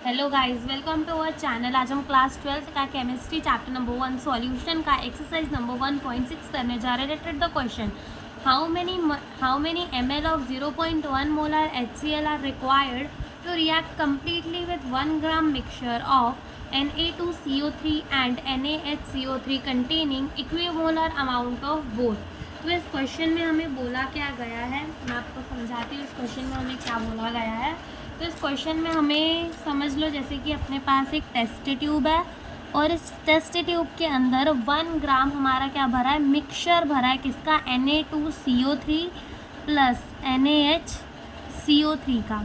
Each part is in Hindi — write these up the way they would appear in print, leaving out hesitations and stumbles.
Hello guys, welcome to our channel. आज हम क्लास 12 का केमिस्ट्री चैप्टर नंबर 1 सॉल्यूशन का एक्सरसाइज नंबर 1.6 करने जा रहे हैं। Related the question, how many ml of 0.1 molar HCl are required to react completely with 1 gram mixture of Na2CO3 and NaHCO3 containing equimolar amount of both. तो इस क्वेश्चन में हमें बोला क्या गया है, मैं आपको समझाती हूँ इस क्वेश्चन में हमें क्या बोला गया है। तो इस क्वेश्चन में हमें समझ लो जैसे कि अपने पास एक टेस्ट ट्यूब है और इस टेस्ट ट्यूब के अंदर 1 ग्राम हमारा क्या भरा है, मिक्सचर भरा है किसका, Na2CO3 प्लस NaHCO3 का।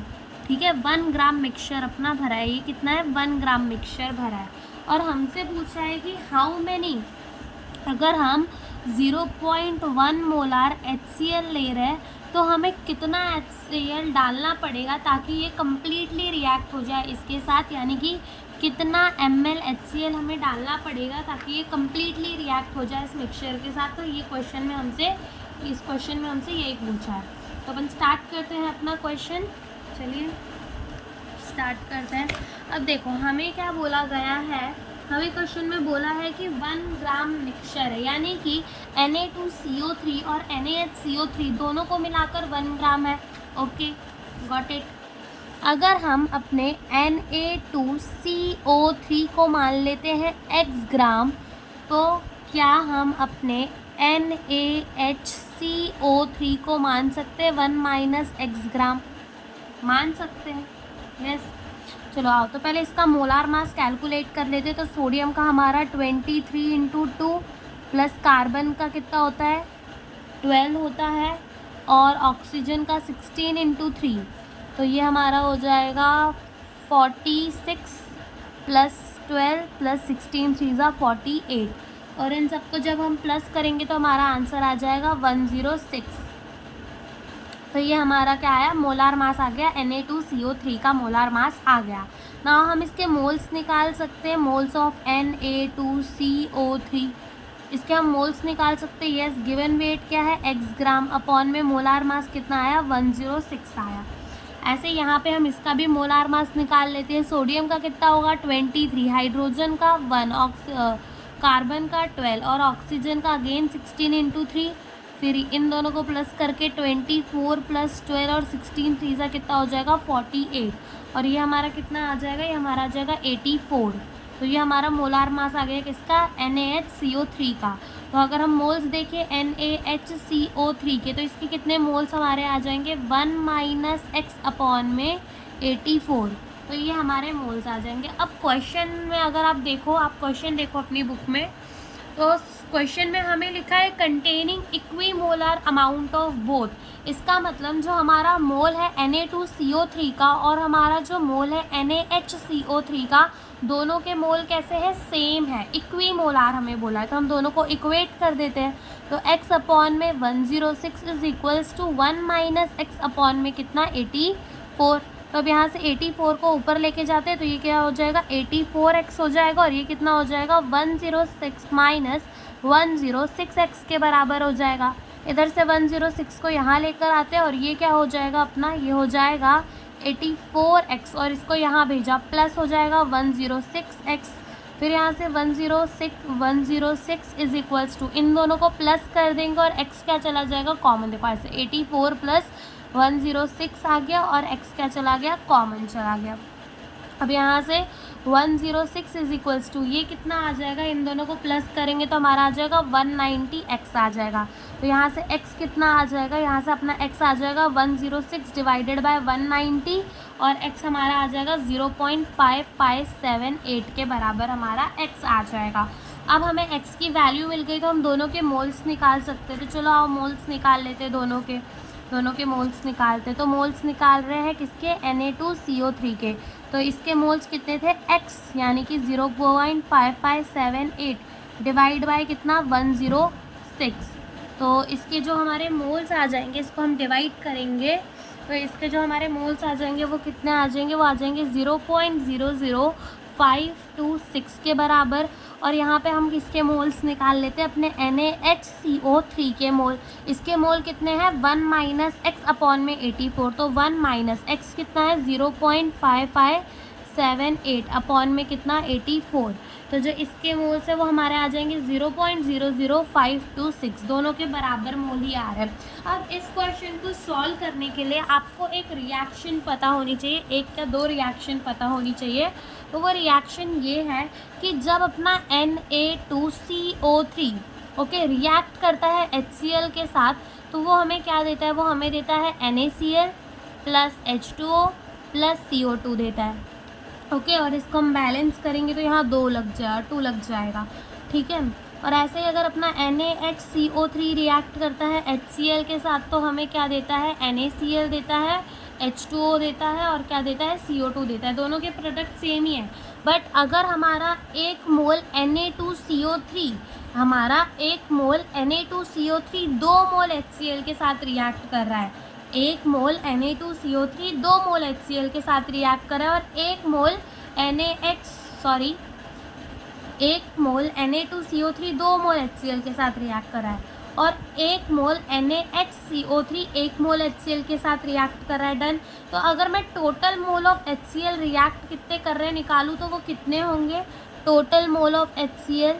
ठीक है, 1 ग्राम मिक्सचर अपना भरा है। ये कितना है, 1 ग्राम मिक्सचर भरा है। और हमसे पूछा है कि हाउ मैनी, अगर हम 0.1 मोलार HCl ले रहे हैं तो हमें कितना HCl डालना पड़ेगा ताकि ये कम्प्लीटली रिएक्ट हो जाए इसके साथ, यानी कि कितना ml HCl हमें डालना पड़ेगा ताकि ये कम्प्लीटली रिएक्ट हो जाए इस मिक्सचर के साथ। तो ये इस क्वेश्चन में हमसे यही पूछा है। तो अपन स्टार्ट करते हैं अपना क्वेश्चन। चलिए स्टार्ट करते हैं। अब देखो हमें क्या बोला गया है, हमें क्वेश्चन में बोला है कि 1 ग्राम मिक्सचर है, यानी कि Na2CO3 और NaHCO3 दोनों को मिलाकर 1 ग्राम है। Okay, got it. अगर हम अपने Na2CO3 को मान लेते हैं x ग्राम, तो क्या हम अपने NaHCO3 को मान सकते हैं 1 माइनस x ग्राम? मान सकते हैं, यस। चलो आओ तो पहले इसका मोलार मास कैलकुलेट कर लेते। तो सोडियम का हमारा 23 इंटू 2 प्लस कार्बन का कितना होता है, 12 होता है, और ऑक्सीजन का 16 इंटू 3, तो ये हमारा हो जाएगा 46 प्लस 12 प्लस 16 3 ज़ा 48। और इन सबको जब हम प्लस करेंगे तो हमारा आंसर आ जाएगा 106। तो ये हमारा क्या आया, मोलार मास आ गया, Na2CO3 का मोलार मास आ गया ना। हम इसके मोल्स निकाल सकते हैं, मोल्स ऑफ Na2CO3, इसके हम मोल्स निकाल सकते हैं। यस, गिवन वेट क्या है, x ग्राम, अपॉन में मोलार मास कितना आया, 106 आया। ऐसे यहाँ पे हम इसका भी मोलार मास निकाल लेते हैं। सोडियम का कितना होगा, 23, हाइड्रोजन का 1, कार्बन का 12 और ऑक्सीजन का अगेन 16 इंटू 3। फिर इन दोनों को प्लस करके 24 प्लस 12 और 16 3 सा कितना हो जाएगा, 48। और ये हमारा कितना आ जाएगा, ये हमारा आ जाएगा 84। तो ये हमारा मोलार मास आ गया किसका, NaHCO3 का। तो अगर हम मोल्स देखें NaHCO3 के, तो इसके कितने मोल्स हमारे आ जाएंगे, 1 माइनस x अपॉन में 84। तो ये हमारे मोल्स आ जाएंगे। अब क्वेश्चन में अगर आप देखो, आप क्वेश्चन देखो अपनी बुक में, तो क्वेश्चन में हमें लिखा है containing equimolar amount of both. इसका मतलब जो हमारा मोल है Na2CO3 का और हमारा जो मोल है NaHCO3 का, दोनों के मोल कैसे हैं, सेम है, इक्विमोलार हमें बोला है। तो हम दोनों को इक्वेट कर देते हैं। तो x अपॉन में 106 is equals to 1 minus x upon में कितना, 84। तो अब यहाँ से 84 को ऊपर लेके जाते हैं तो ये क्या हो जाएगा, 84x हो जाएगा, और ये कितना हो जाएगा, 106 माइनस 106x के बराबर हो जाएगा। इधर से 106 को यहाँ लेकर आते हैं और ये क्या हो जाएगा अपना, ये हो जाएगा 84x, और इसको यहाँ भेजा, प्लस हो जाएगा 106x। फिर यहाँ से 106 इज इक्वल्स टू, इन दोनों को प्लस कर देंगे और x क्या चला जाएगा, कॉमन। देखो ऐसे 84 प्लस 106 आ गया और x क्या चला गया, कॉमन चला गया। अब यहाँ से 106 इज इक्वल्स टू, ये कितना आ जाएगा, इन दोनों को प्लस करेंगे तो हमारा आ जाएगा 190x आ जाएगा। तो यहाँ से x कितना आ जाएगा, यहाँ से अपना x आ जाएगा 106 डिवाइडेड बाय 190, और x हमारा आ जाएगा 0.5578 के बराबर हमारा x आ जाएगा। अब हमें x की वैल्यू मिल गई तो हम दोनों के मोल्स निकाल सकते हैं। तो चलो आओ मोल्स निकाल लेते हैं, दोनों के मोल्स निकालते। तो मोल्स निकाल रहे हैं किसके, Na2CO3 के। तो इसके मोल्स कितने थे, x, यानी कि 0.5578 डिवाइड बाय कितना, 106। तो इसके जो हमारे मोल्स आ जाएंगे, इसको हम डिवाइड करेंगे तो इसके जो हमारे मोल्स आ जाएंगे वो कितने आ जाएंगे, वो आ जाएंगे 0.00526 के बराबर। और यहाँ पे हम किसके मोल्स निकाल लेते हैं, अपने NaHCO3 के मोल। इसके मोल कितने हैं, 1 माइनस x अपॉन में 84। तो 1 माइनस x कितना है, 0.78 अपॉन में कितना 84, तो जो इसके मोल्स है वो हमारे आ जाएंगे 0.00526, दोनों के बराबर मोल ही आ रहे हैं। अब इस क्वेश्चन को सॉल्व करने के लिए आपको एक रिएक्शन पता होनी चाहिए, एक या दो रिएक्शन पता होनी चाहिए। तो वो रिएक्शन ये है कि जब अपना Na2CO3 ओके रिएक्ट करता है HCl के साथ, तो वो हमें क्या देता है, वो हमें देता है NaCl plus H2O plus CO2 देता है। ओके और इसको हम बैलेंस करेंगे तो यहाँ 2 लग जाएगा, ठीक है। और ऐसे ही अगर अपना NaHCO3 रिएक्ट करता है HCl के साथ, तो हमें क्या देता है, NaCl देता है, H2O देता है और क्या देता है, CO2 देता है। दोनों के प्रोडक्ट सेम ही है, बट अगर हमारा 1 मोल Na2CO3 2 मोल HCl के साथ रिएक्ट कर रहा है, 1 मोल Na2CO3 2 मोल HCl के साथ रिएक्ट कर रहा है, और 1 मोल Na2CO3 2 मोल HCl के साथ रिएक्ट कर रहा है, और 1 मोल NaHCO3 1 मोल HCl के साथ रिएक्ट कर रहा है। डन। तो अगर मैं total mole of HCl react कितने कर रहे हैं निकालूँ, तो वो कितने होंगे, टोटल मोल ऑफ HCl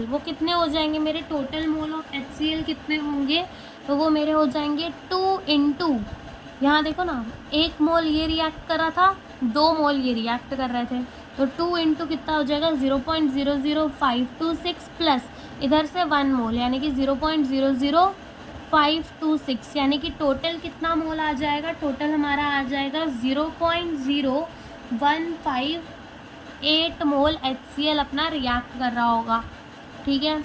वो कितने हो जाएंगे मेरे, टोटल मोल ऑफ HCl कितने होंगे, तो वो मेरे हो जाएंगे 2 इंटू, यहाँ देखो ना, 1 मोल ये रिएक्ट कर रहा था, 2 मोल ये रिएक्ट कर रहे थे, तो 2 इंटू कितना हो जाएगा 0.00526 प्लस इधर से 1 मोल यानी कि 0.00526, यानी कि टोटल कितना मोल आ जाएगा, टोटल हमारा आ जाएगा 0.0158 मोल HCl अपना रिएक्ट कर रहा होगा, ठीक है।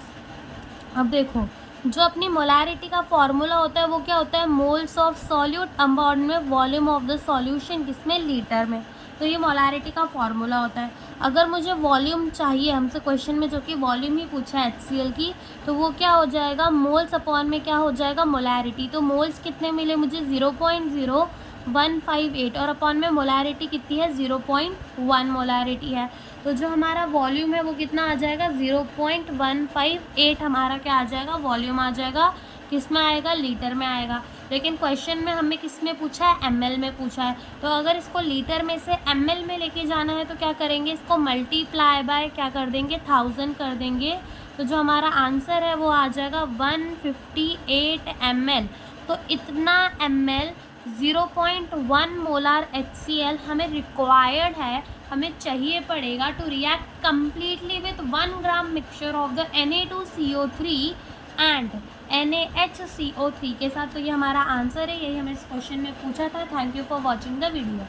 अब देखो, जो अपनी मोलारिटी का फॉर्मूला होता है वो क्या होता है, मोल्स ऑफ सॉल्यूट अपॉन में वॉल्यूम ऑफ द सॉल्यूशन, किसमें, लीटर में। तो ये मोलारिटी का फॉर्मूला होता है। अगर मुझे वॉल्यूम चाहिए, हमसे क्वेश्चन में जो कि वॉल्यूम ही पूछा है HCl की, तो वो क्या हो जाएगा, मोल्स अपॉन में क्या हो जाएगा, मोलारिटी। तो मोल्स कितने मिले मुझे 0.0158, और अपॉन में मोलारिटी कितनी है 0.1 मोलारिटी है। तो जो हमारा वॉल्यूम है वो कितना आ जाएगा 0.158 हमारा क्या आ जाएगा, वॉल्यूम आ जाएगा। किस में आएगा, लीटर में आएगा। लेकिन क्वेश्चन में हमें किस में पूछा है, ml में पूछा है। तो अगर इसको लीटर में से ml में लेके जाना है तो क्या करेंगे, इसको मल्टीप्लाई बाय क्या कर देंगे, 1000 कर देंगे। तो जो हमारा आंसर है वो आ जाएगा 158 ml। तो इतना ml 0.1 मोलार HCl हमें रिक्वायर्ड है, हमें चाहिए पड़ेगा to react completely with 1 gram mixture of the Na2CO3 and NaHCO3 के साथ। तो ये हमारा आंसर है, यही हमें इस क्वेश्चन में पूछा था। Thank you for watching the video.